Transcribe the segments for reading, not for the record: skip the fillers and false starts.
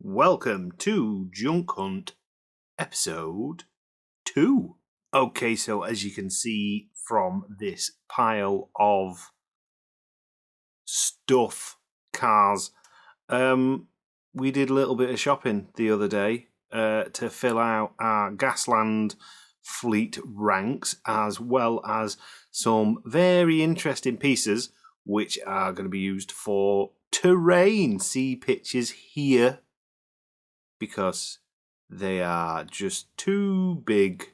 welcome to Junk Hunt episode 2. Okay, so as you can see from this pile of stuff, cars, we did a little bit of shopping the other day to fill out our Gasland fleet ranks, as well as some very interesting pieces which are going to be used for terrain. See pictures here, because they are just too big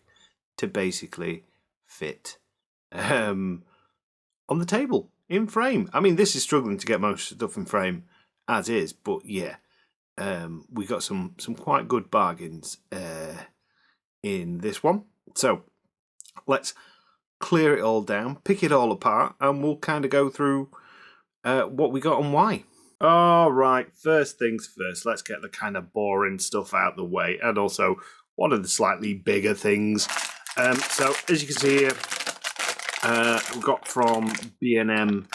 to basically fit on the table in frame. I mean, this is struggling to get most stuff in frame as is, but yeah, we got some quite good bargains in this one. So let's clear it all down, pick it all apart, and we'll kind of go through what we got and why. All right, first things first, let's get the kind of boring stuff out the way, and also one of the slightly bigger things. So as you can see here, we got from B&M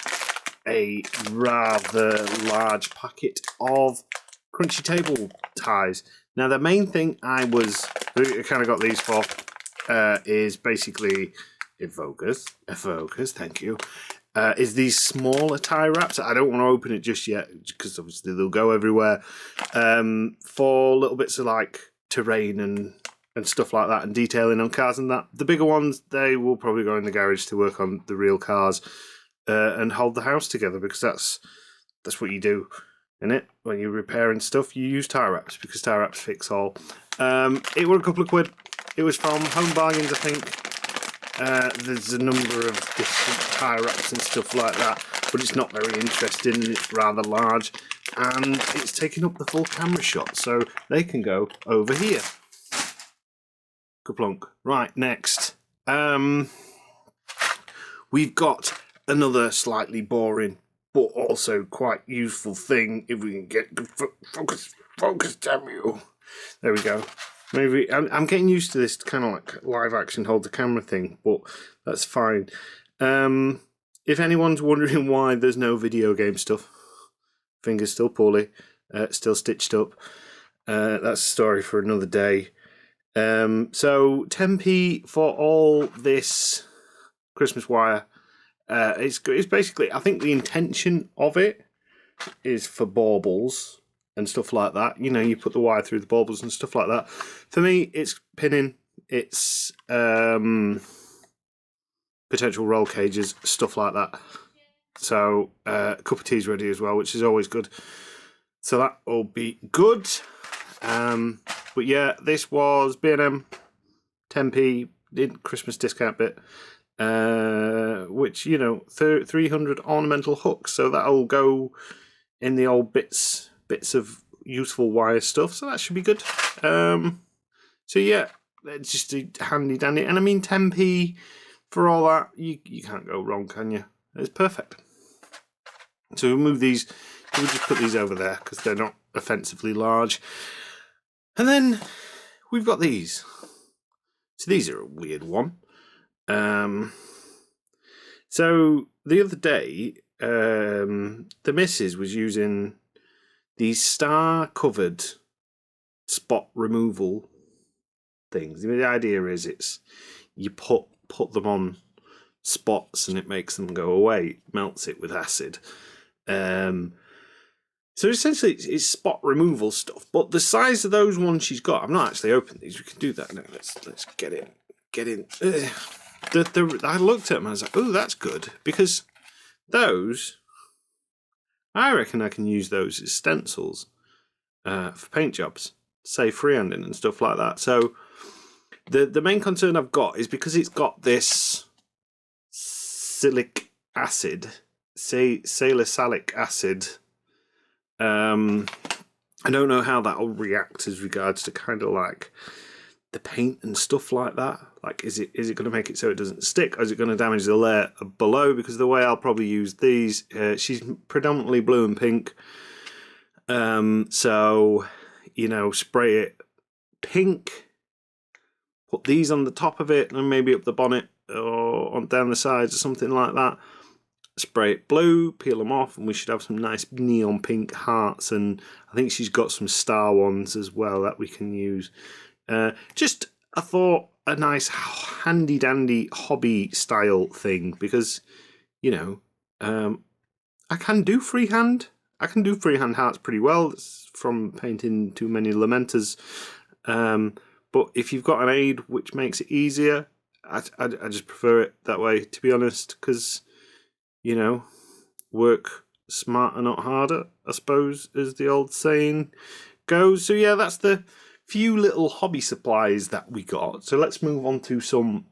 a rather large packet of crunchy table ties. Now the main thing I kind of got these for is basically a focus, thank you. Is these smaller tie wraps. I don't want to open it just yet because obviously they'll go everywhere. For little bits of like terrain and stuff like that, and detailing on cars and that. The bigger ones, they will probably go in the garage to work on the real cars and hold the house together, because that's what you do, innit? When you're repairing stuff, you use tie wraps because tie wraps fix all. It were a couple of quid. It was from Home Bargains, I think. There's a number of different tie wraps and stuff like that, but it's not very interesting and it's rather large, and it's taking up the full camera shot, so they can go over here. Kaplunk. Right, next. We've got another slightly boring but also quite useful thing, if we can get focus, damn you. There we go. Maybe I'm getting used to this kind of like live action hold the camera thing, but that's fine. If anyone's wondering why there's no video game stuff, fingers still poorly, still stitched up. That's a story for another day. So 10p for all this Christmas wire. It's basically, I think the intention of it is for baubles and stuff like that. You know, you put the wire through the baubles and stuff like that. For me, it's pinning, it's potential roll cages, stuff like that. So a cup of tea's ready as well, which is always good. So that will be good. But yeah, this was B&M 10p in Christmas discount bit, which, you know, 300 ornamental hooks. So that'll go in the old bits of useful wire stuff, so that should be good. So yeah, it's just a handy dandy, and I mean 10p for all that, you can't go wrong, can you? It's perfect. So we'll move these, we'll just put these over there because they're not offensively large. And then we've got these. So these are a weird one. So the other day, the missus was using these star-covered spot removal things. The idea is you put them on spots and it makes them go away. It melts it with acid. So essentially it's spot removal stuff. But the size of those ones she's got, I'm not actually opening these. We can do that now. Let's get in. I looked at them and I was like, oh, that's good, because those, I reckon I can use those as stencils for paint jobs, say freehanding and stuff like that. So the main concern I've got is because it's got this salicylic acid. I don't know how that'll react as regards to kind of like the paint and stuff like that. Like, is it going to make it so it doesn't stick, or is it going to damage the layer below? Because the way I'll probably use these, she's predominantly blue and pink. So, you know, spray it pink, put these on the top of it, and maybe up the bonnet or on down the sides or something like that. spray it blue, peel them off, and we should have some nice neon pink hearts. And I think she's got some star ones as well that we can use. Just, I thought, a nice handy dandy hobby style thing, because, you know, I can do freehand. I can do freehand hearts pretty well. It's from painting too many lamenters. But if you've got an aid which makes it easier, I just prefer it that way, to be honest, because, you know, work smarter, not harder, I suppose, as the old saying goes. So yeah, that's the few little hobby supplies that we got. So let's move on to some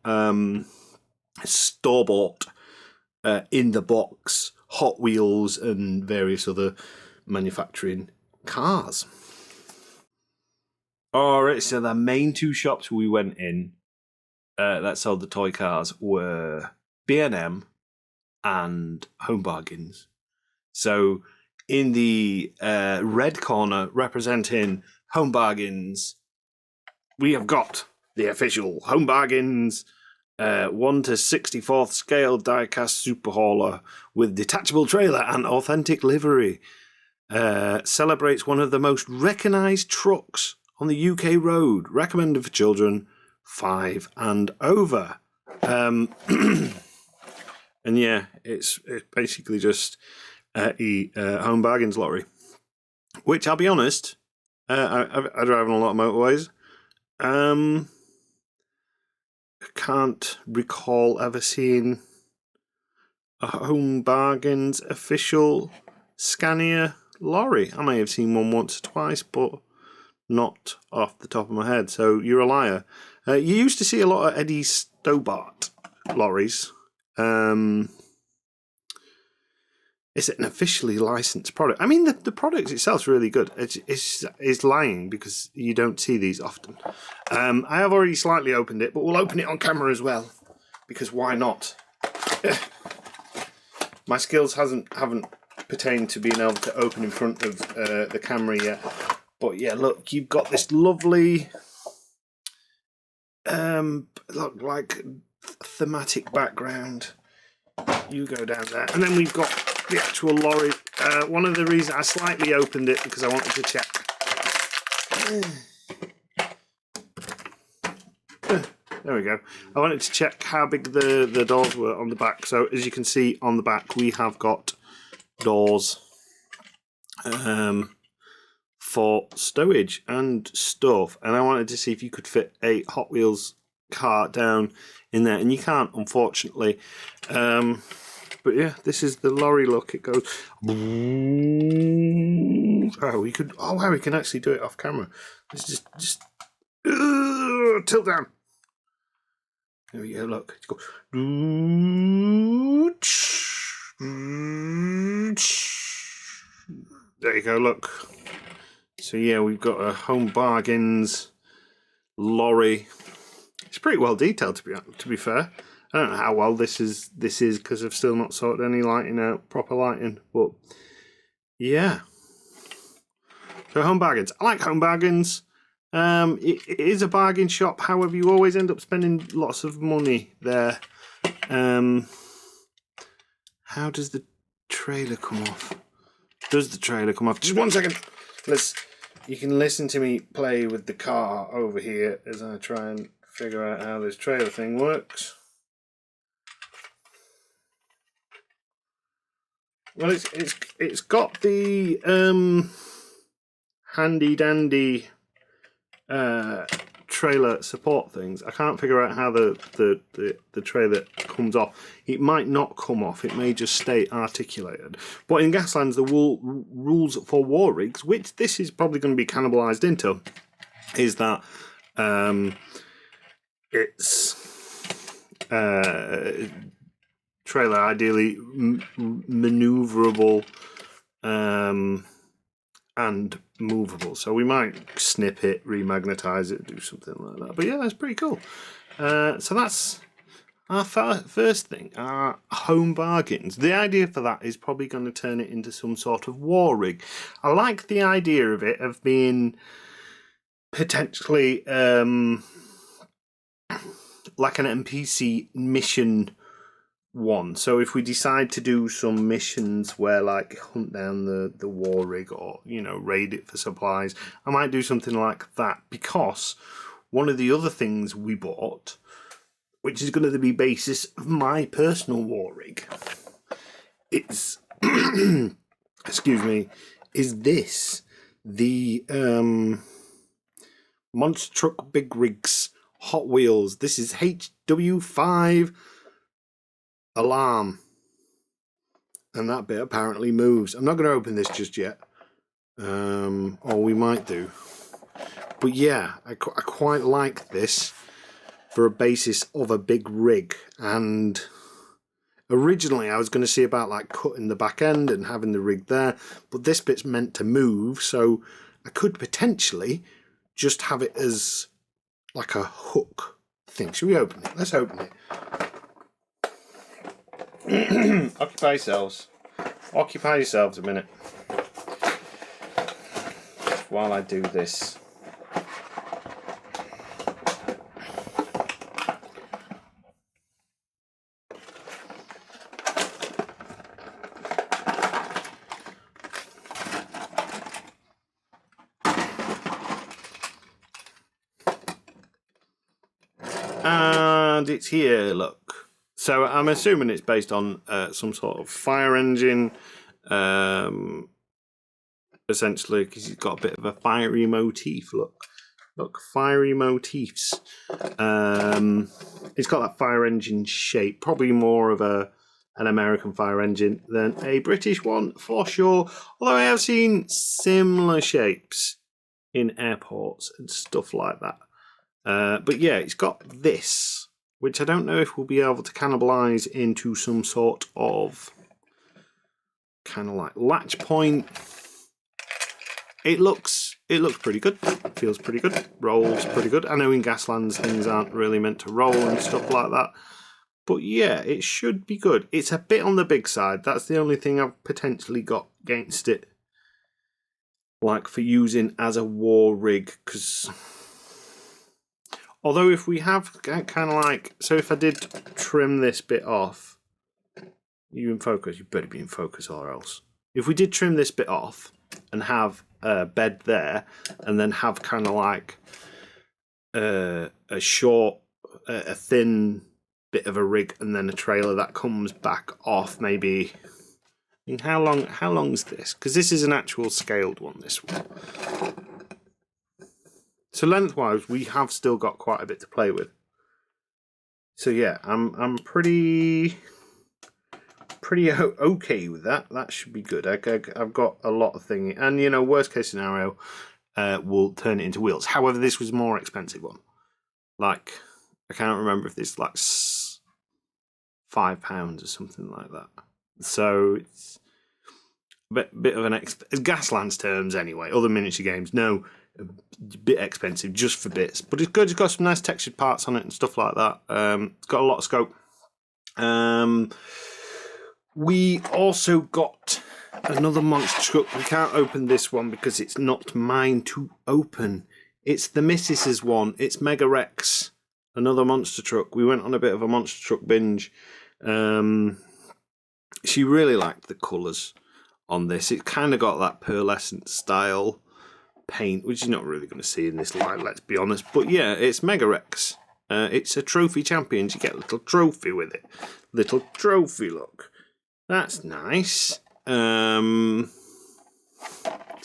store-bought, in the box Hot Wheels and various other manufacturing cars. Alright, so the main two shops we went in that sold the toy cars were B&M and Home Bargains. So in the red corner, representing Home Bargains, we have got the official Home Bargains 1 to 64th scale die-cast super hauler with detachable trailer and authentic livery. Celebrates one of the most recognised trucks on the UK road. Recommended for children 5 and over. And yeah, it's basically just a Home Bargains lorry, which I'll be honest, I drive on a lot of motorways. I can't recall ever seeing a Home Bargains official Scania lorry. I may have seen one once or twice, but not off the top of my head. So you're a liar. You used to see a lot of Eddie Stobart lorries. Is it an officially licensed product? I mean, the product itself is really good. It's lying because you don't see these often. I have already slightly opened it, but we'll open it on camera as well, because why not? My skills haven't pertained to being able to open in front of the camera yet. But yeah, look, you've got this lovely, look, like thematic background. You go down there, and then we've got the actual lorry. One of the reasons I slightly opened it because I wanted to check. There we go. I wanted to check how big the doors were on the back. So as you can see on the back, we have got doors for stowage and stuff. And I wanted to see if you could fit a Hot Wheels car down in there, and you can't, unfortunately. But yeah, this is the lorry look. It goes. Oh, we could. Oh wow, we can actually do it off camera. Let's just tilt down. There we go. Look, it's go. There you go. Look. So yeah, we've got a Home Bargains lorry. It's pretty well detailed, to be fair. I don't know how well this is because I've still not sorted any lighting out, proper lighting. But yeah. So Home Bargains. I like Home Bargains. It is a bargain shop. However, you always end up spending lots of money there. How does the trailer come off? Does the trailer come off? Just 1 second. You can listen to me play with the car over here as I try and figure out how this trailer thing works. Well, it's got the handy dandy trailer support things. I can't figure out how the trailer comes off. It might not come off. It may just stay articulated. But in Gaslands, the rules for war rigs, which this is probably going to be cannibalised into, is that it's trailer ideally maneuverable and movable. So we might snip it, remagnetize it, do something like that. But yeah, that's pretty cool. So that's our first thing, our Home Bargains. The idea for that is probably going to turn it into some sort of war rig. I like the idea of it, of being potentially like an NPC mission one. So if we decide to do some missions where like hunt down the war rig or, you know, raid it for supplies, I might do something like that, because one of the other things we bought, which is going to be basis of my personal war rig, it's excuse me, is this the Monster Truck Big Rigs Hot Wheels. This is HW5 alarm, and that bit apparently moves. I'm not going to open this just yet, or we might do, but yeah, I quite like this for a basis of a big rig. And originally I was going to see about like cutting the back end and having the rig there, but this bit's meant to move, so I could potentially just have it as like a hook thing. Should we open it? Let's open it. Occupy yourselves. Occupy yourselves a minute while I do this. And it's here, look. So I'm assuming it's based on some sort of fire engine, essentially, because it's got a bit of a fiery motif. Look, fiery motifs. It's got that fire engine shape, probably more of an American fire engine than a British one, for sure. Although I have seen similar shapes in airports and stuff like that. But yeah, it's got this, which I don't know if we'll be able to cannibalise into some sort of kind of like latch point. It looks pretty good. Feels pretty good. Rolls pretty good. I know in Gaslands things aren't really meant to roll and stuff like that. But yeah, it should be good. It's a bit on the big side. That's the only thing I've potentially got against it, like for using as a war rig, because although if we have kind of like, so if I did trim this bit off, you in focus, you better be in focus or else. If we did trim this bit off and have a bed there, and then have kind of like a thin bit of a rig, and then a trailer that comes back off, maybe. I mean, how long is this? Because this is an actual scaled one, this one. So lengthwise, we have still got quite a bit to play with. So yeah, I'm pretty okay with that. That should be good. I've got a lot of things, and you know, worst case scenario, we'll turn it into wheels. However, this was a more expensive one. Like, I can't remember if this is like £5 or something like that. So it's a bit of an Gaslands terms anyway. Other miniature games, no. A bit expensive just for bits, but it's good. It's got some nice textured parts on it and stuff like that. It's got a lot of scope. We also got another monster truck. We can't open this one because it's not mine to open. It's the missus's one. It's Mega Rex, another monster truck. We went on a bit of a monster truck binge. She really liked the colours on this. It kind of got that pearlescent style paint, which you're not really going to see in this light, let's be honest. But yeah, it's Mega Rex. It's a trophy champion. You get a little trophy with it. Little trophy, look. That's nice. So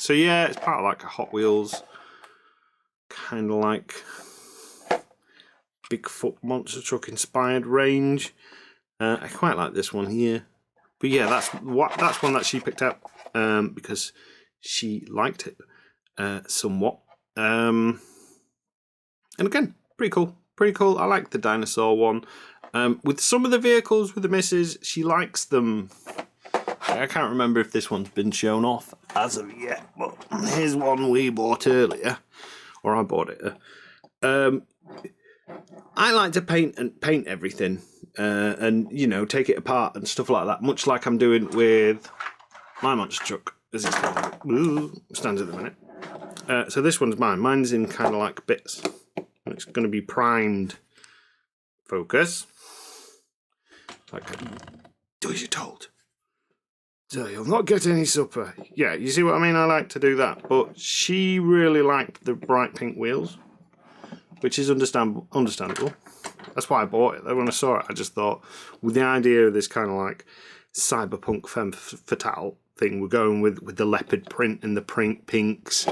yeah, it's part of like a Hot Wheels, kind of like Bigfoot monster truck inspired range. I quite like this one here. But yeah, that's one that she picked up because she liked it. Somewhat. And again, pretty cool. I like the dinosaur one. With some of the vehicles with the misses, she likes them. I can't remember if this one's been shown off as of yet, but here's one we bought earlier, or I bought it. I like to paint everything, and you know, take it apart and stuff like that, much like I'm doing with my monster truck, as it stands at the minute. So this one's mine. Mine's in kind of like bits. It's going to be primed. Focus. Like, do as you're told. So you'll not get any supper. Yeah, you see what I mean? I like to do that. But she really liked the bright pink wheels, which is understandable. That's why I bought it. When I saw it, I just thought, with the idea of this kind of like cyberpunk femme fatale thing, we're going with the leopard print and the pinks,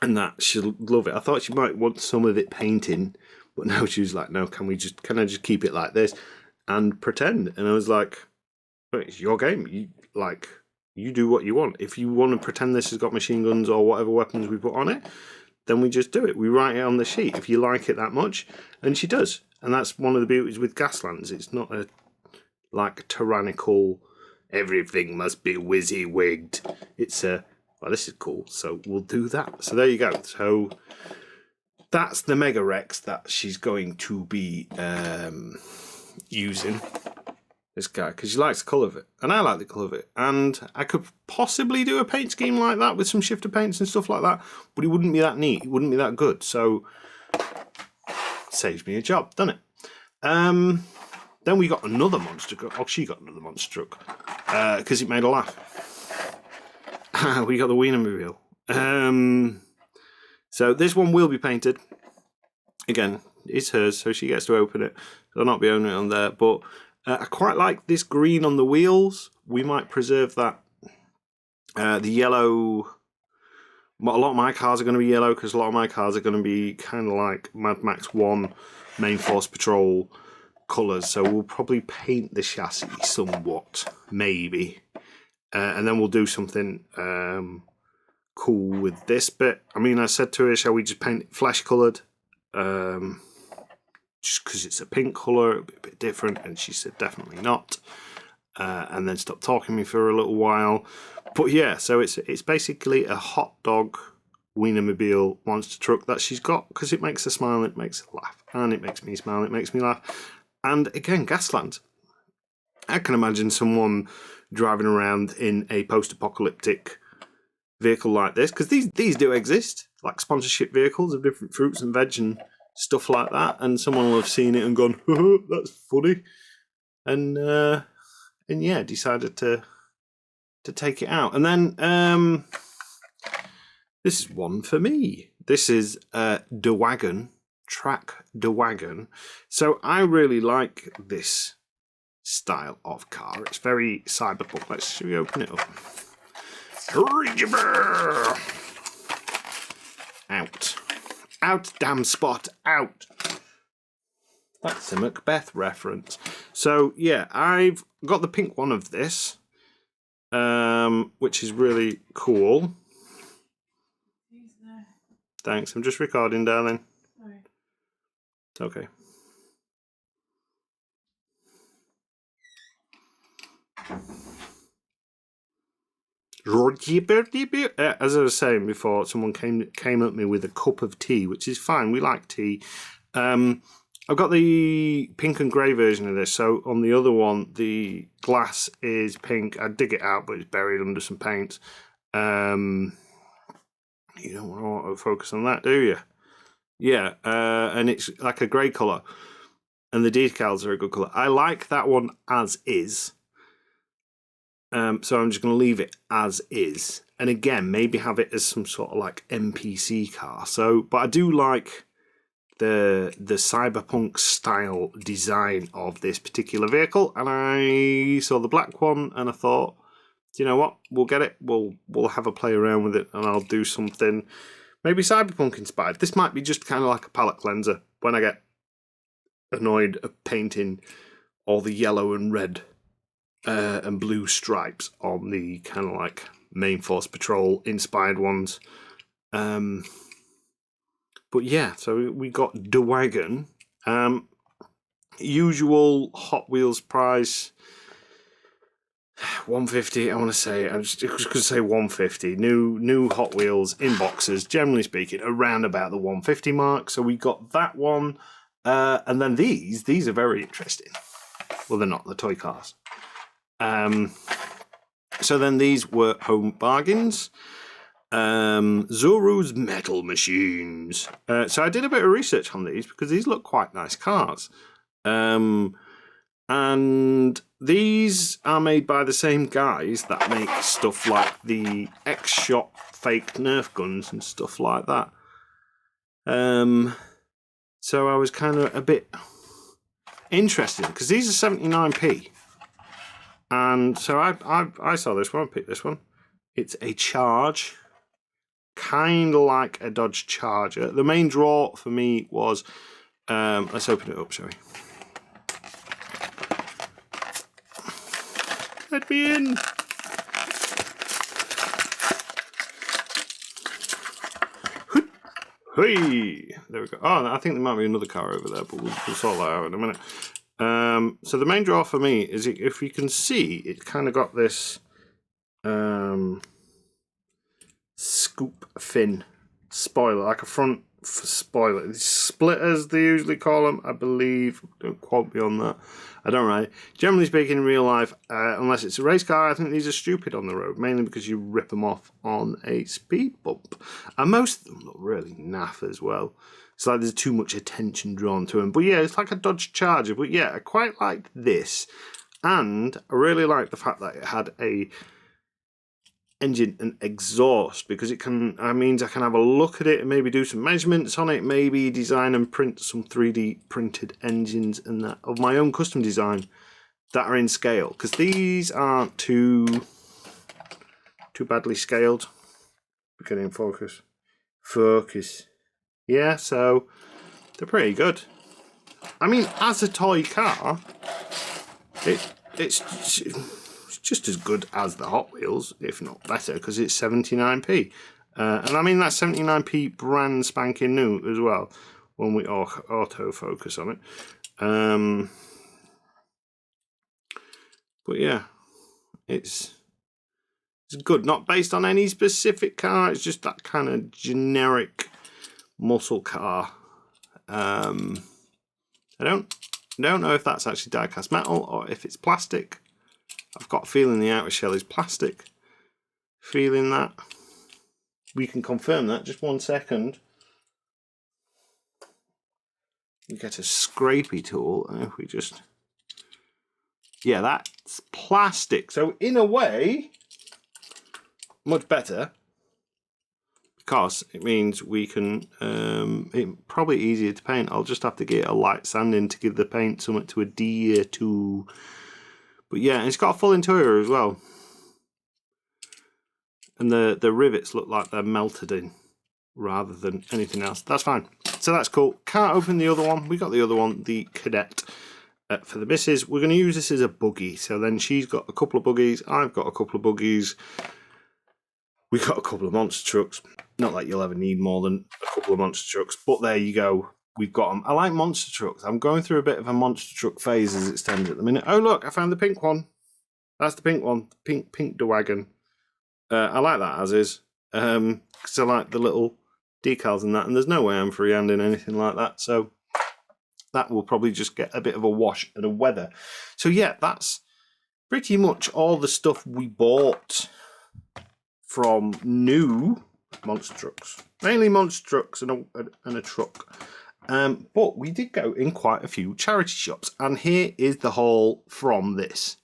and that she'll love it. I thought she might want some of it painting, but no, she was like, no, can I just keep it like this and pretend? And I was like, it's your game. You do what you want. If you want to pretend this has got machine guns or whatever weapons we put on it, then we just do it. We write it on the sheet if you like it that much, and she does. And that's one of the beauties with Gaslands. It's not a like tyrannical, everything must be whizzy-wigged. It's a, well, this is cool, so we'll do that. So there you go. So that's the Mega Rex that she's going to be using. This guy, because she likes the colour of it, and I like the colour of it, and I could possibly do a paint scheme like that with some shifter paints and stuff like that, but it wouldn't be that neat, it wouldn't be that good, so saves me a job, doesn't it? Then we got another monster truck. Oh, she got another monster truck because it made her laugh. We got the Wienermobile. So this one will be painted. Again, it's hers, so she gets to open it. So I'll not be owning it on there, but I quite like this green on the wheels. We might preserve that. The yellow. A lot of my cars are going to be yellow because a lot of my cars are going to be kind of like Mad Max 1 Main Force Patrol colours. So we'll probably paint the chassis somewhat, maybe. And then we'll do something cool with this bit. I mean, I said to her, shall we just paint it flesh coloured? Just because it's a pink colour, it'll be a bit different, and she said definitely not, and then stopped talking to me for a little while. But yeah, so it's basically a hot dog Wienermobile monster truck that she's got because it makes her smile, it makes her laugh, and it makes me smile, it makes me laugh. And again, Gaslands. I can imagine someone driving around in a post-apocalyptic vehicle like this, because these do exist, like sponsorship vehicles of different fruits and veg and stuff like that, and someone will have seen it and gone, oh, that's funny, and yeah, decided to take it out. And then this is one for me. This is De Wagon, Track De Wagon. So I really like this style of car. It's very cyberpunk. Should we open it up? Out, damn spot, out. That's a Macbeth reference. So yeah, I've got the pink one of this, which is really cool. Thanks, I'm just recording, darling. Sorry. It's okay. As I was saying before, someone came at me with a cup of tea, which is fine. We like tea. I've got the pink and grey version of this. So on the other one, the glass is pink. I dig it out, but it's buried under some paint. You don't want to focus on that, do you? Yeah, and it's like a grey colour. And the decals are a good colour. I like that one as is. So I'm just going to leave it as is. And again, maybe have it as some sort of like NPC car. So, but I do like the cyberpunk style design of this particular vehicle. And I saw the black one and I thought, you know what, we'll get it. We'll have a play around with it and I'll do something maybe cyberpunk inspired. This might be just kind of like a palette cleanser when I get annoyed of painting all the yellow and red and blue stripes on the kind of like Main Force Patrol inspired ones. But yeah, so we got De Wagon. Usual Hot Wheels price, $150. I want to say, I was going to say $150. New Hot Wheels in boxes, generally speaking, around about the $150 mark. So we got that one, and then these are very interesting. Well, they're not, the toy cars. So then these were home bargains. Zoru's Metal Machines. So I did a bit of research on these because these look quite nice cars. And these are made by the same guys that make stuff like the X-Shot fake Nerf guns and stuff like that. So I was kind of a bit interested because these are 79p. And so I saw this one, picked this one. It's a Charge, kind of like a Dodge Charger. The main draw for me was, let's open it up, shall we? Let me in. Hey, there we go. Oh, I think there might be another car over there, but we'll sort that out in a minute. So the main draw for me is, if you can see, it's kind of got this scoop fin spoiler, like a front spoiler. Splitters, they usually call them, I believe. Don't quote me on that. I don't know. Generally speaking, in real life, unless it's a race car, I think these are stupid on the road, mainly because you rip them off on a speed bump. And most of them look really naff as well. It's like there's too much attention drawn to them. But yeah, it's like a Dodge Charger. But yeah, I quite liked this. And I really liked the fact that it had a engine and exhaust, because it means I can have a look at it and maybe do some measurements on it, maybe design and print some 3D printed engines and that of my own custom design that are in scale, because these aren't too badly scaled. We're getting focus. Yeah, so they're pretty good. I mean, as a toy car, it's just as good as the Hot Wheels, if not better, because it's 79p. And I mean, that's 79p brand spanking new as well, when we auto focus on it. But yeah, it's good. Not based on any specific car, it's just that kind of generic muscle car. I don't know if that's actually die-cast metal or if it's plastic. I've got a feeling the outer shell is plastic. Feeling that. We can confirm that. Just 1 second. We get a scrapey tool, and if we just... Yeah, that's plastic. So in a way, much better, because it means we can... it's probably easier to paint. I'll just have to get a light sanding to give the paint something to adhere to. But yeah, it's got a full interior as well. And the rivets look like they're melted in rather than anything else. That's fine. So that's cool. Can't open the other one. We got the other one, the Cadet, for the missus. We're going to use this as a buggy. So then she's got a couple of buggies. I've got a couple of buggies. We've got a couple of monster trucks. Not like you'll ever need more than a couple of monster trucks, but there you go. We've got them. I like monster trucks. I'm going through a bit of a monster truck phase as it stands at the minute. Oh, look, I found the pink one. That's the pink one. Pink wagon. I like that as is. Because I like the little decals and that. And there's no way I'm freehanding anything like that. So that will probably just get a bit of a wash and a weather. So yeah, that's pretty much all the stuff we bought from new monster trucks. Mainly monster trucks and a truck. But we did go in quite a few charity shops. And here is the haul from this.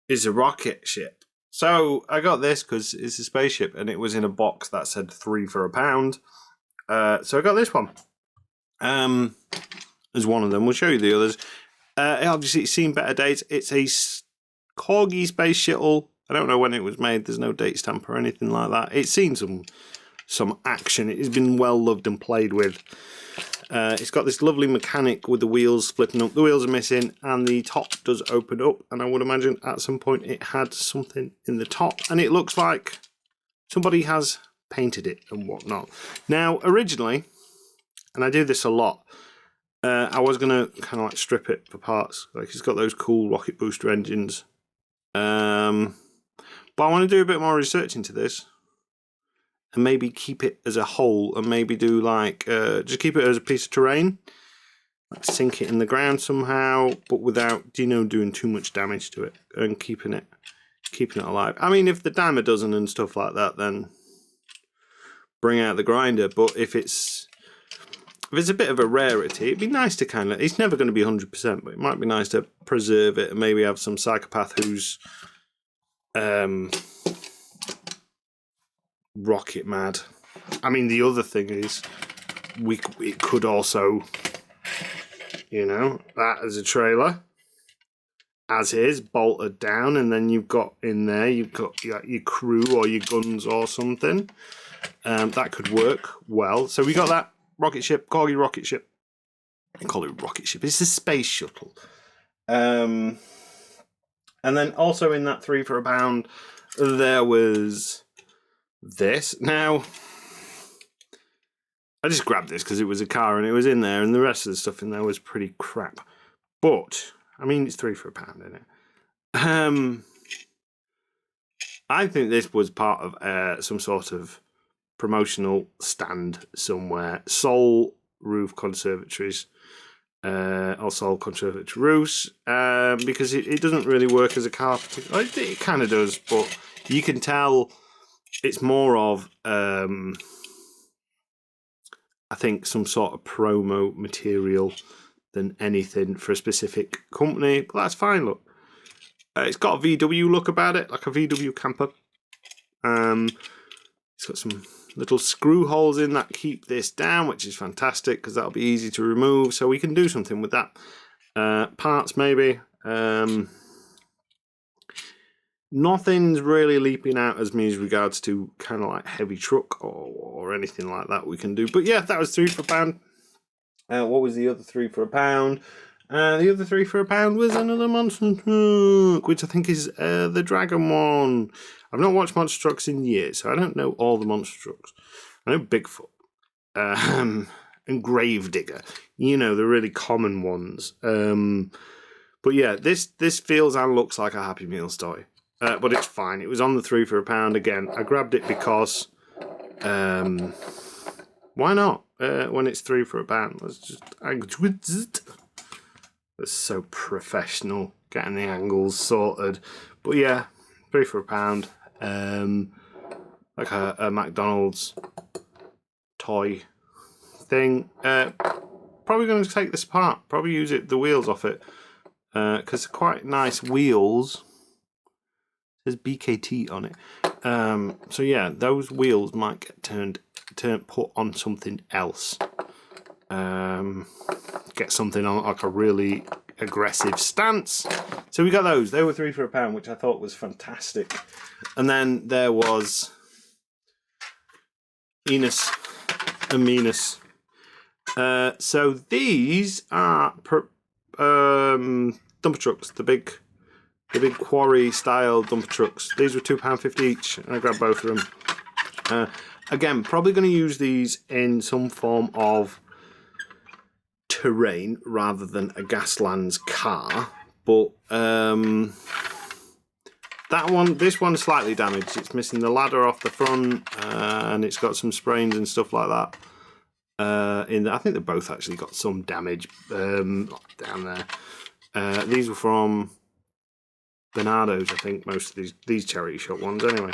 Is a rocket ship. So I got this because it's a spaceship and it was in a box that said 3 for £1. So I got this one. As one of them. We'll show you the others. Obviously, it's seen better days. It's a Corgi space shuttle. I don't know when it was made. There's no date stamp or anything like that. It's seen some action. It has been well loved and played with. It's got this lovely mechanic with the wheels flipping up. The wheels are missing and the top does open up, and I would imagine at some point it had something in the top, and it looks like somebody has painted it and whatnot. Now originally, and I do this a lot, I was going to kind of like strip it for parts. Like, it's got those cool rocket booster engines, but I want to do a bit more research into this and maybe keep it as a whole, and maybe do like just keep it as a piece of terrain, like sink it in the ground somehow, but without doing too much damage to it, and keeping it keeping it alive. I mean, if the dam a dozen and stuff like that, then bring out the grinder. But if it's a bit of a rarity, it'd be nice to kind of... It's never going to be 100%, but it might be nice to preserve it and maybe have some psychopath who's rocket mad. I mean, the other thing is, it could also, you know, that as a trailer, as is, bolted down, and then you've got in there, you've got your crew or your guns or something. That could work well. So we got that rocket ship, Corgi rocket ship. I call it rocket ship. It's a space shuttle. And then also in that 3 for £1, there was this. Now, I just grabbed this because it was a car and it was in there, and the rest of the stuff in there was pretty crap. But I mean, it's 3 for £1, isn't it? I think this was part of some sort of promotional stand somewhere. Sol Roof Conservatories, or Sol Conservatory Roofs, because it doesn't really work as a car. It kind of does, but you can tell it's more of, I think, some sort of promo material than anything for a specific company, but that's fine. Look, it's got a VW look about it, like a VW camper. It's got some little screw holes in that keep this down, which is fantastic because that'll be easy to remove, so we can do something with that. Parts maybe. Nothing's really leaping out as me as regards to kind of like heavy truck or anything like that we can do. But yeah, that was 3 for £1. What was the other 3 for £1? The other 3 for £1 was another monster truck, which I think is the Dragon one. I've not watched monster trucks in years, so I don't know all the monster trucks. I know Bigfoot and Gravedigger, you know, the really common ones. But yeah, this feels and looks like a Happy Meals toy, but it's fine. It was on the 3 for £1 again. I grabbed it because why not? When it's 3 for £1, let's just. That's so professional, getting the angles sorted. But yeah, 3 for £1. Like a McDonald's toy thing. Probably going to take this apart. Probably use the wheels off it, because they're quite nice wheels. There's BKT on it. So yeah, those wheels might get put on something else. Get something on like a really aggressive stance. So we got those. They were 3 for £1, which I thought was fantastic. And then there was Enos and Minos. So these are dumper trucks, the big quarry style dumper trucks. These were £2.50 each, and I grabbed both of them. Again, probably going to use these in some form of terrain rather than a Gaslands car, but this one's slightly damaged. It's missing the ladder off the front, and it's got some sprains and stuff like that. I think they both actually got some damage down there. These were from Bernardo's, I think, most of these charity shop ones anyway.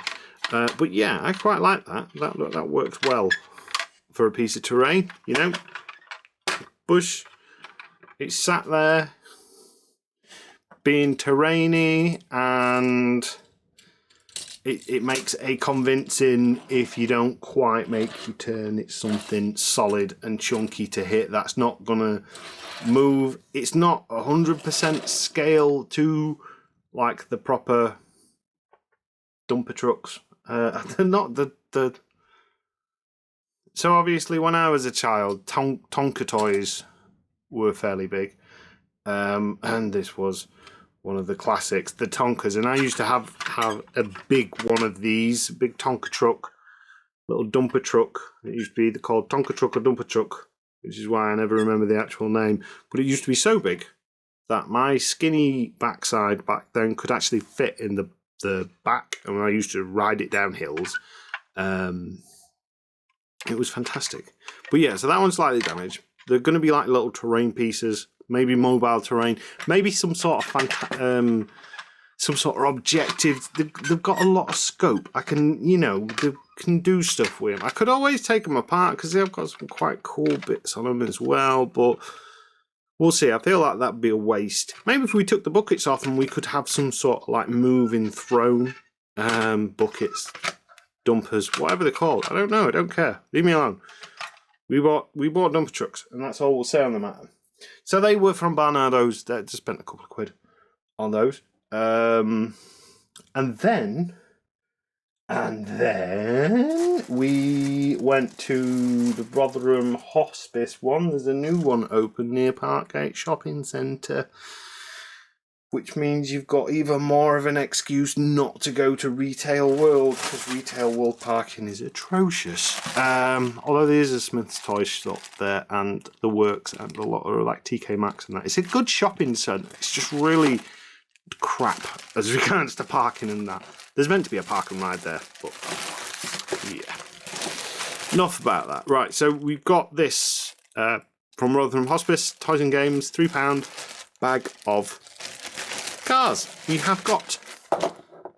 But yeah, I quite like that. That works well for a piece of terrain, you know. Bush, it's sat there being terrainy, and it makes a convincing, if you don't quite make your turn, it's something solid and chunky to hit that's not gonna move. It's not 100% scale to like the proper dumper trucks. They're not the So obviously when I was a child, Tonka toys were fairly big, and this was one of the classics, the Tonkas. And I used to have a big one of these, big Tonka truck, little dumper truck. It used to be called Tonka truck or dumper truck, which is why I never remember the actual name. But it used to be so big that my skinny backside back then could actually fit in the back, and when I used to ride it down hills, it was fantastic. But yeah, so that one's slightly damaged. They're going to be like little terrain pieces, maybe mobile terrain, maybe some sort of some sort of objective. They've got a lot of scope. I can, they can do stuff with them. I could always take them apart because they've got some quite cool bits on them as well, but we'll see. I feel like that'd be a waste. Maybe if we took the buckets off and we could have some sort of like moving throne buckets, dumpers, whatever they're called. I don't know. I don't care. Leave me alone. We bought dumper trucks, and that's all we'll say on the matter. So they were from Barnardo's. They just spent a couple of quid on those. And then we went to the Rotherham Hospice one. There's a new one open near Parkgate Shopping Centre, which means you've got even more of an excuse not to go to Retail World, because Retail World parking is atrocious. Although there is a Smith's Toy shop there, and the Works, and a lot of like TK Maxx and that. It's a good shopping centre. It's just really crap as regards to parking and that. There's meant to be a park and ride there, but yeah. Enough about that. Right, so we've got this from Rotherham Hospice, Toys and Games, £3 bag of cars. We have got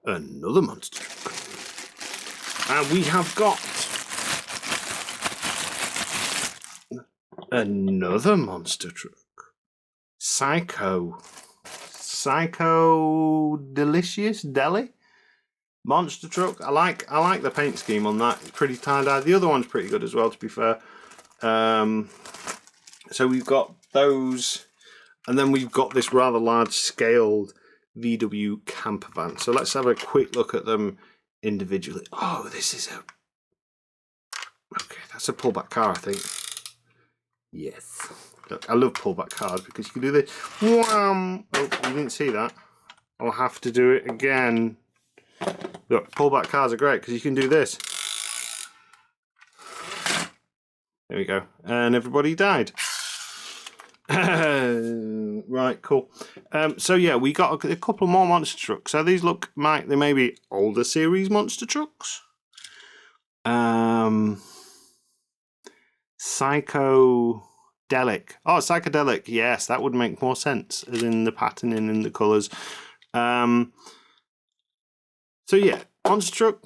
another monster truck. And we have got another monster truck. Psycho Delicious Deli monster truck. I like the paint scheme on that. It's pretty tie-dye. The other one's pretty good as well, to be fair. So we've got those, and then we've got this rather large-scaled VW camper van. So let's have a quick look at them individually. Oh, this is okay. That's a pullback car, I think. Yes. Look, I love pullback cars because you can do this. Wham! Oh, you didn't see that. I'll have to do it again. Look, pullback cars are great because you can do this. There we go. And everybody died. Right, cool. So yeah, we got a couple more monster trucks. So these look like they may be older series monster trucks. Psychedelic. Oh, psychedelic. Yes, that would make more sense, as in the patterning and the colours. So yeah, monster truck.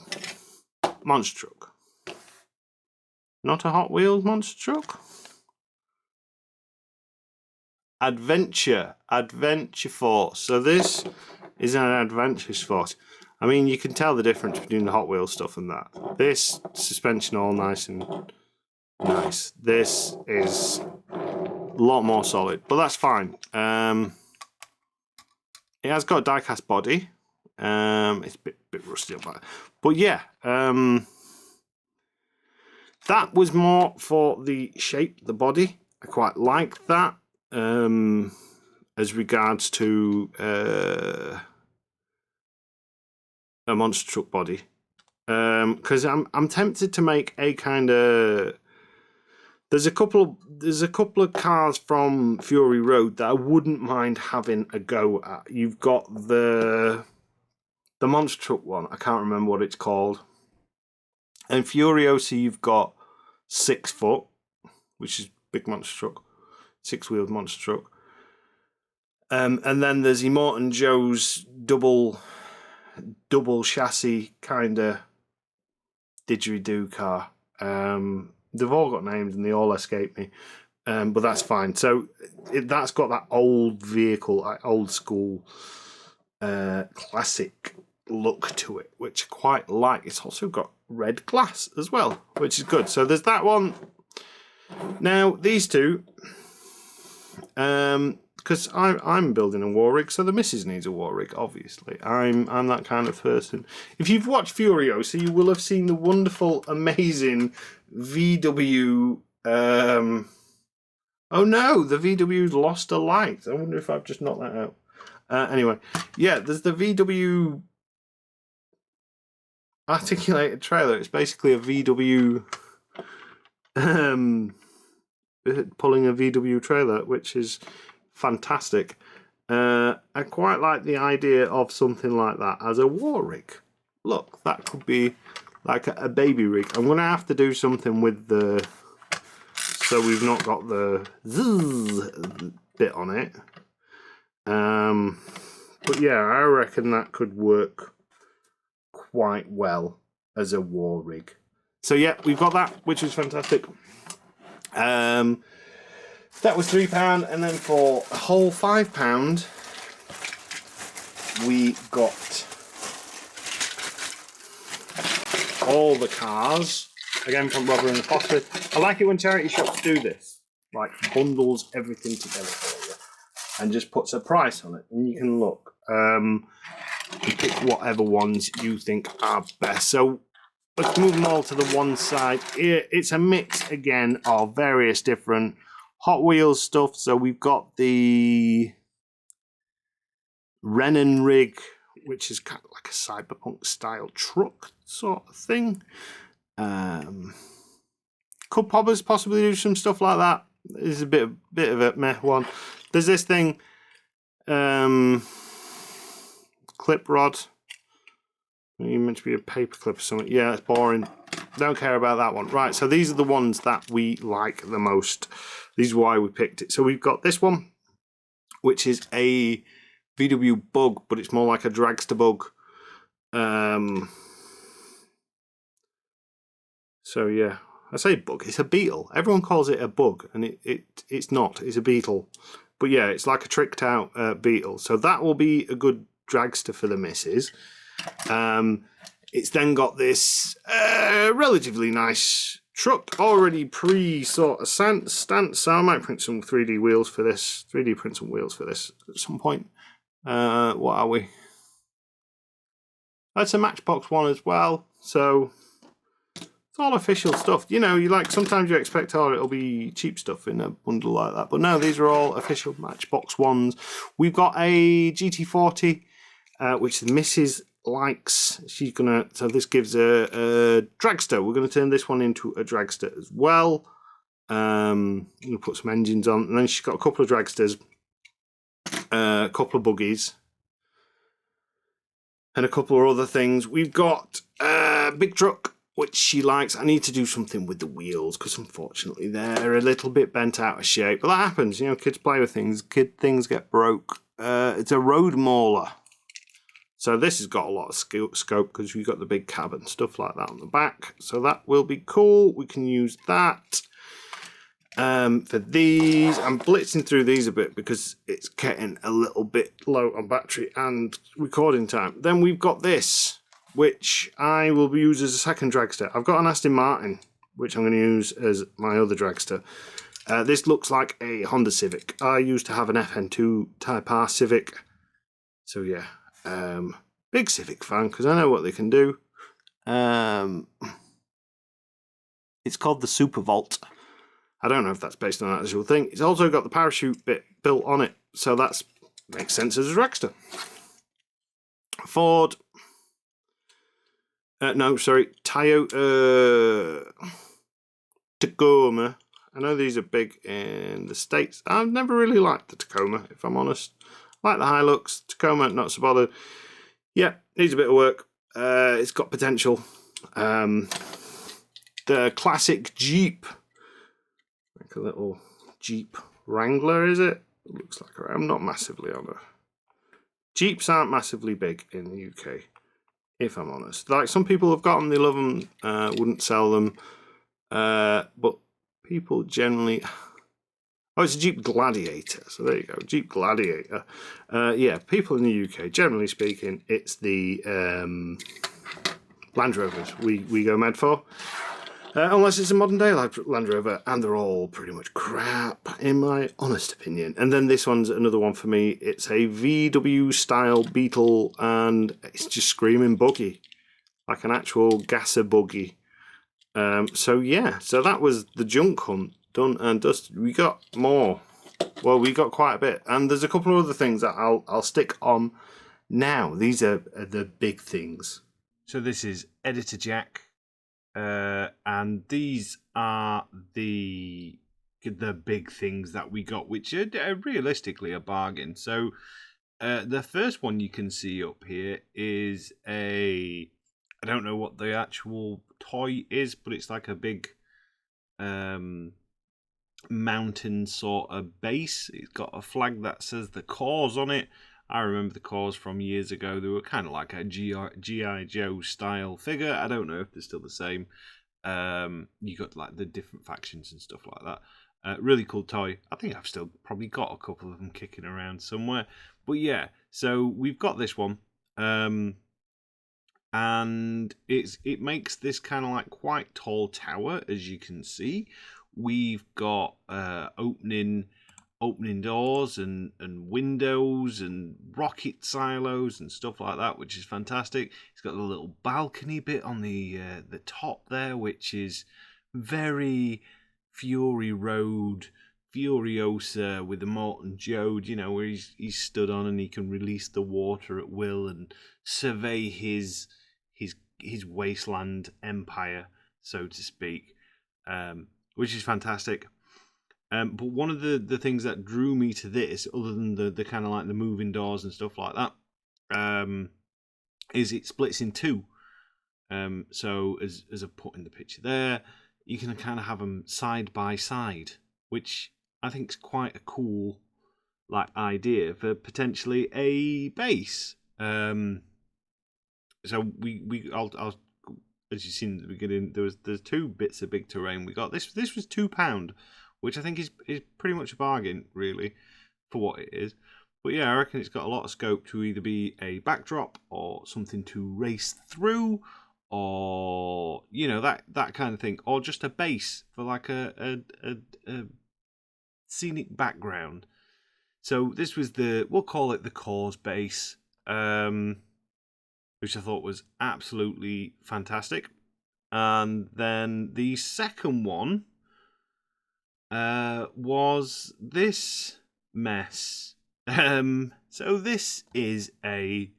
Not a Hot Wheels monster truck. Adventure Force. So this is an Adventure Force. I mean, you can tell the difference between the Hot Wheels stuff and that. This suspension all nice and nice. This is a lot more solid, but that's fine. It has got a die-cast body. It's a bit rusty up there, but yeah. That was more for the shape, the body. I quite like that. As regards to a monster truck body, because I'm tempted to make a kind of. There's a couple of cars from Fury Road that I wouldn't mind having a go at. You've got the monster truck one. I can't remember what it's called. And Furiosa, you've got 6 foot, which is big monster truck. 6-wheeled monster truck. And then there's Immortan Joe's double chassis kind of didgeridoo car. They've all got names and they all escape me. But that's fine. So that's got that old vehicle, old school, classic look to it, which I quite like. It's also got red glass as well, which is good. So there's that one. Now, these two... because I'm building a war rig, so the missus needs a war rig. Obviously, I'm that kind of person. If you've watched Furiosa, you will have seen the wonderful, amazing VW. Oh no, the VW's lost a light. I wonder if I've just knocked that out. Anyway, yeah, there's the VW articulated trailer. It's basically a VW. Pulling a VW trailer, which is fantastic. I quite like the idea of something like that as a war rig. Look, that could be like a baby rig. I'm going to have to do something with the... So we've not got the zzz bit on it. But yeah, I reckon that could work quite well as a war rig. So yeah, we've got that, which is fantastic. That was £3, and then for a whole £5, we got all the cars, again from Robber and the Foster. I like it when charity shops do this, like bundles everything together for you and just puts a price on it, and you can look and pick whatever ones you think are best. So let's move them all to the one side. It's a mix again of various different Hot Wheels stuff. So we've got the Renan rig, which is kind of like a cyberpunk style truck sort of thing. Could Pobbers possibly do some stuff like that? It's a bit of a meh one. There's this thing, clip rod. You meant to be a paper clip or something. Yeah, it's boring. Don't care about that one. Right, so these are the ones that we like the most. These are why we picked it. So we've got this one, which is a VW Bug, but it's more like a dragster bug. So yeah, I say bug. It's a beetle. Everyone calls it a bug, and it's not. It's a beetle. But yeah, it's like a tricked out beetle. So that will be a good dragster for the missus. It's then got this relatively nice truck already sort of stamped. So I might print some 3D wheels for this. 3D print some wheels for this at some point. What are we? That's a Matchbox one as well. So it's all official stuff. You know, sometimes you expect it'll be cheap stuff in a bundle like that, but no, these are all official Matchbox ones. We've got a GT40, which the missus likes. She's gonna. So this gives a dragster. We're gonna turn this one into a dragster as well. We'll put some engines on, and then she's got a couple of dragsters, a couple of buggies, and a couple of other things. We've got a big truck, which she likes. I need to do something with the wheels because unfortunately they're a little bit bent out of shape. But that happens, you know, kids play with things, things get broke. It's a road mauler. So this has got a lot of scope because we've got the big cab and stuff like that on the back. So that will be cool. We can use that. For these, I'm blitzing through these a bit because it's getting a little bit low on battery and recording time. Then we've got this, which I will use as a second dragster. I've got an Aston Martin, which I'm going to use as my other dragster. This looks like a Honda Civic. I used to have an FN2 Type R Civic. So yeah, big Civic fan because I know what they can do. It's called the Super Volt. I don't know if that's based on an actual thing. It's also got the parachute bit built on it, so that makes sense as a dragster. Ford. Toyota Tacoma. I know these are big in the States. I've never really liked the Tacoma, if I'm honest. I like the Hilux. Tacoma, not so bothered. Yeah, needs a bit of work. It's got potential. The classic Jeep. Like a little Jeep Wrangler, is it? Looks like I'm not massively on it. Jeeps aren't massively big in the UK, if I'm honest. Like, some people have got them, they love them, wouldn't sell them. But people generally... Oh, it's a Jeep Gladiator. So there you go, Jeep Gladiator. Yeah, people in the UK, generally speaking, it's the Land Rovers we go mad for. Unless it's a modern day Land Rover, and they're all pretty much crap, in my honest opinion. And then this one's another one for me. It's a VW style Beetle, and it's just screaming buggy, like an actual gasser buggy. So yeah, so that was the junk hunt done and dusted. We got more. Well, we got quite a bit, and there's a couple of other things that I'll stick on now. These are the big things. So this is Editor Jack. And these are the big things that we got, which are realistically a bargain. So the first one you can see up here is I don't know what the actual toy is, but it's like a big mountain sort of base. It's got a flag that says the cause on it. I remember the cores from years ago. They were kind of like a GI Joe style figure. I don't know if they're still the same. You got like the different factions and stuff like that. Really cool toy. I think I've still probably got a couple of them kicking around somewhere. But yeah, so we've got this one. And it makes this kind of like quite tall tower, as you can see. We've got opening doors and windows and rocket silos and stuff like that, which is fantastic. It's got a little balcony bit on the top there, which is very Fury Road, Furiosa with the molten geode, where he's stood on and he can release the water at will and survey his wasteland empire, so to speak, which is fantastic. But one of the things that drew me to this, other than the kind of like the moving doors and stuff like that, is it splits in two. So as I've put in the picture there, you can kind of have them side by side, which I think is quite a cool like idea for potentially a base. So I'll as you've seen at the beginning, there's two bits of big terrain we got. This was £2, which I think is pretty much a bargain, really, for what it is. But yeah, I reckon it's got a lot of scope to either be a backdrop or something to race through, or that kind of thing, or just a base for like a scenic background. So this was we'll call it the cause base. Which I thought was absolutely fantastic. And then the second one was this mess. So this is a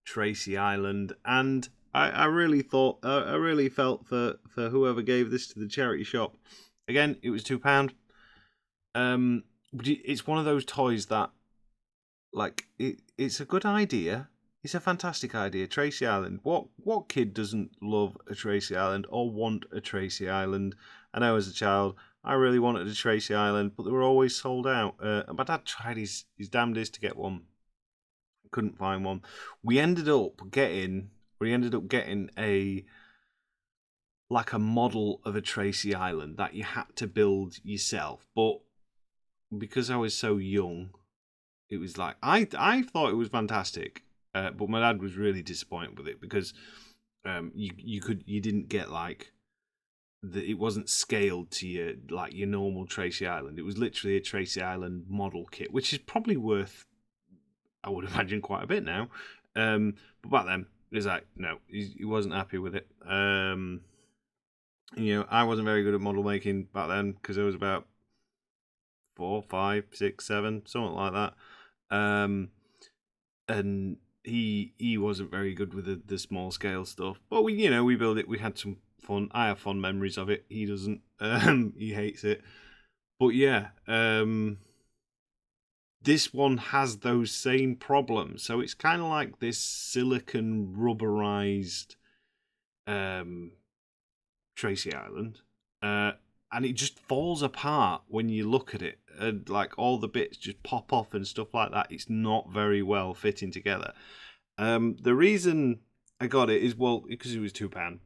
Tracy Island, and I really felt for whoever gave this to the charity shop. Again, it was £2. But it's one of those toys that, like, it's a good idea. It's a fantastic idea. Tracy Island. What kid doesn't love a Tracy Island or want a Tracy Island? I know as a child, I really wanted a Tracy Island, but they were always sold out. And my dad tried his damnedest to get one. Couldn't find one. We ended up getting a model of a Tracy Island that you had to build yourself. But because I was so young, it was like I thought it was fantastic. But my dad was really disappointed with it because you didn't get like it wasn't scaled to your normal Tracy Island. It was literally a Tracy Island model kit, which is probably worth, I would imagine, quite a bit now. But back then it was like no, he wasn't happy with it. I wasn't very good at model making back then because I was about 4, 5, 6, 7, something like that. And he wasn't very good with the small scale stuff, but we built it. We had some fun. I have fond memories of it. He doesn't. He hates it. But yeah, this one has those same problems. So it's kind of like this silicon rubberized Tracy Island, and it just falls apart when you look at it. Like all the bits just pop off and stuff like that. It's not very well fitting together. The reason I got it is, well, because it was £2.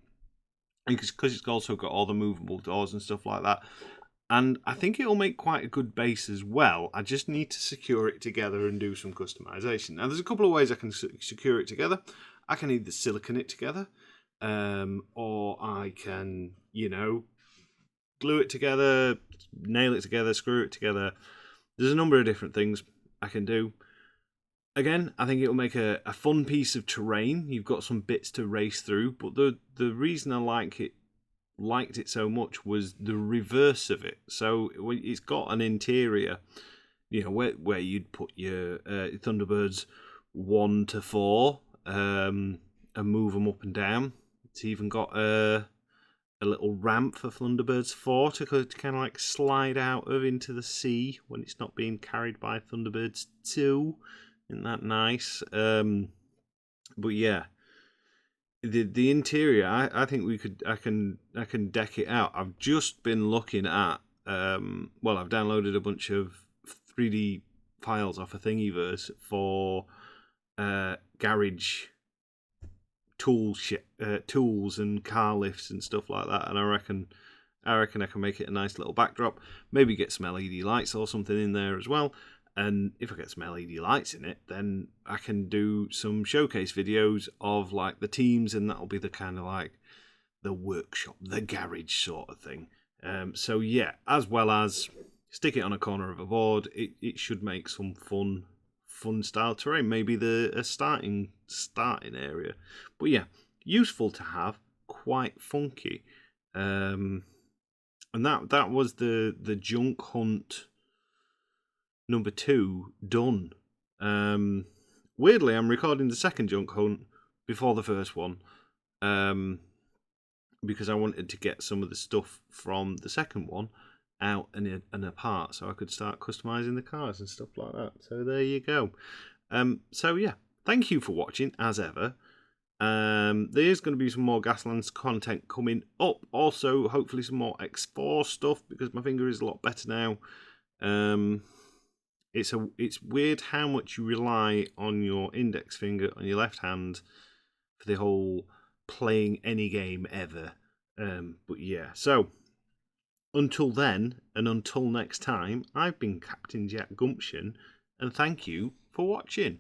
Because it's also got all the movable doors and stuff like that. And I think it'll make quite a good base as well. I just need to secure it together and do some customization. Now, there's a couple of ways I can secure it together. I can either silicone it together, or I can, glue it together, nail it together, screw it together. There's a number of different things I can do. Again, I think it'll make a fun piece of terrain. You've got some bits to race through, but the reason I liked it so much was the reverse of it. So it's got an interior, where you'd put your Thunderbirds 1 to 4, and move them up and down. It's even got a little ramp for Thunderbirds 4 to kind of like slide out of into the sea when it's not being carried by Thunderbirds 2. Isn't that nice? But yeah, the interior, I think I can deck it out. I've just been looking at I've downloaded a bunch of 3D files off of Thingiverse for garage tools and car lifts and stuff like that, and I reckon I can make it a nice little backdrop. Maybe get some LED lights or something in there as well. And if I get some LED lights in it, then I can do some showcase videos of like the teams, and that'll be the kind of like the workshop, the garage sort of thing. So yeah, as well as stick it on a corner of a board, it should make some fun style terrain. Maybe a starting area. But yeah, useful to have, quite funky. And that was the junk hunt number 2 done. Weirdly, I'm recording the second junk hunt before the first one. Because I wanted to get some of the stuff from the second one out and apart, so I could start customizing the cars and stuff like that. So there you go. So yeah, thank you for watching as ever. There is going to be some more Gaslands content coming up. Also, hopefully some more X4 stuff because my finger is a lot better now. It's weird how much you rely on your index finger on your left hand for the whole playing any game ever. But yeah, so until then and until next time, I've been Captain Jack Gumption, and thank you for watching.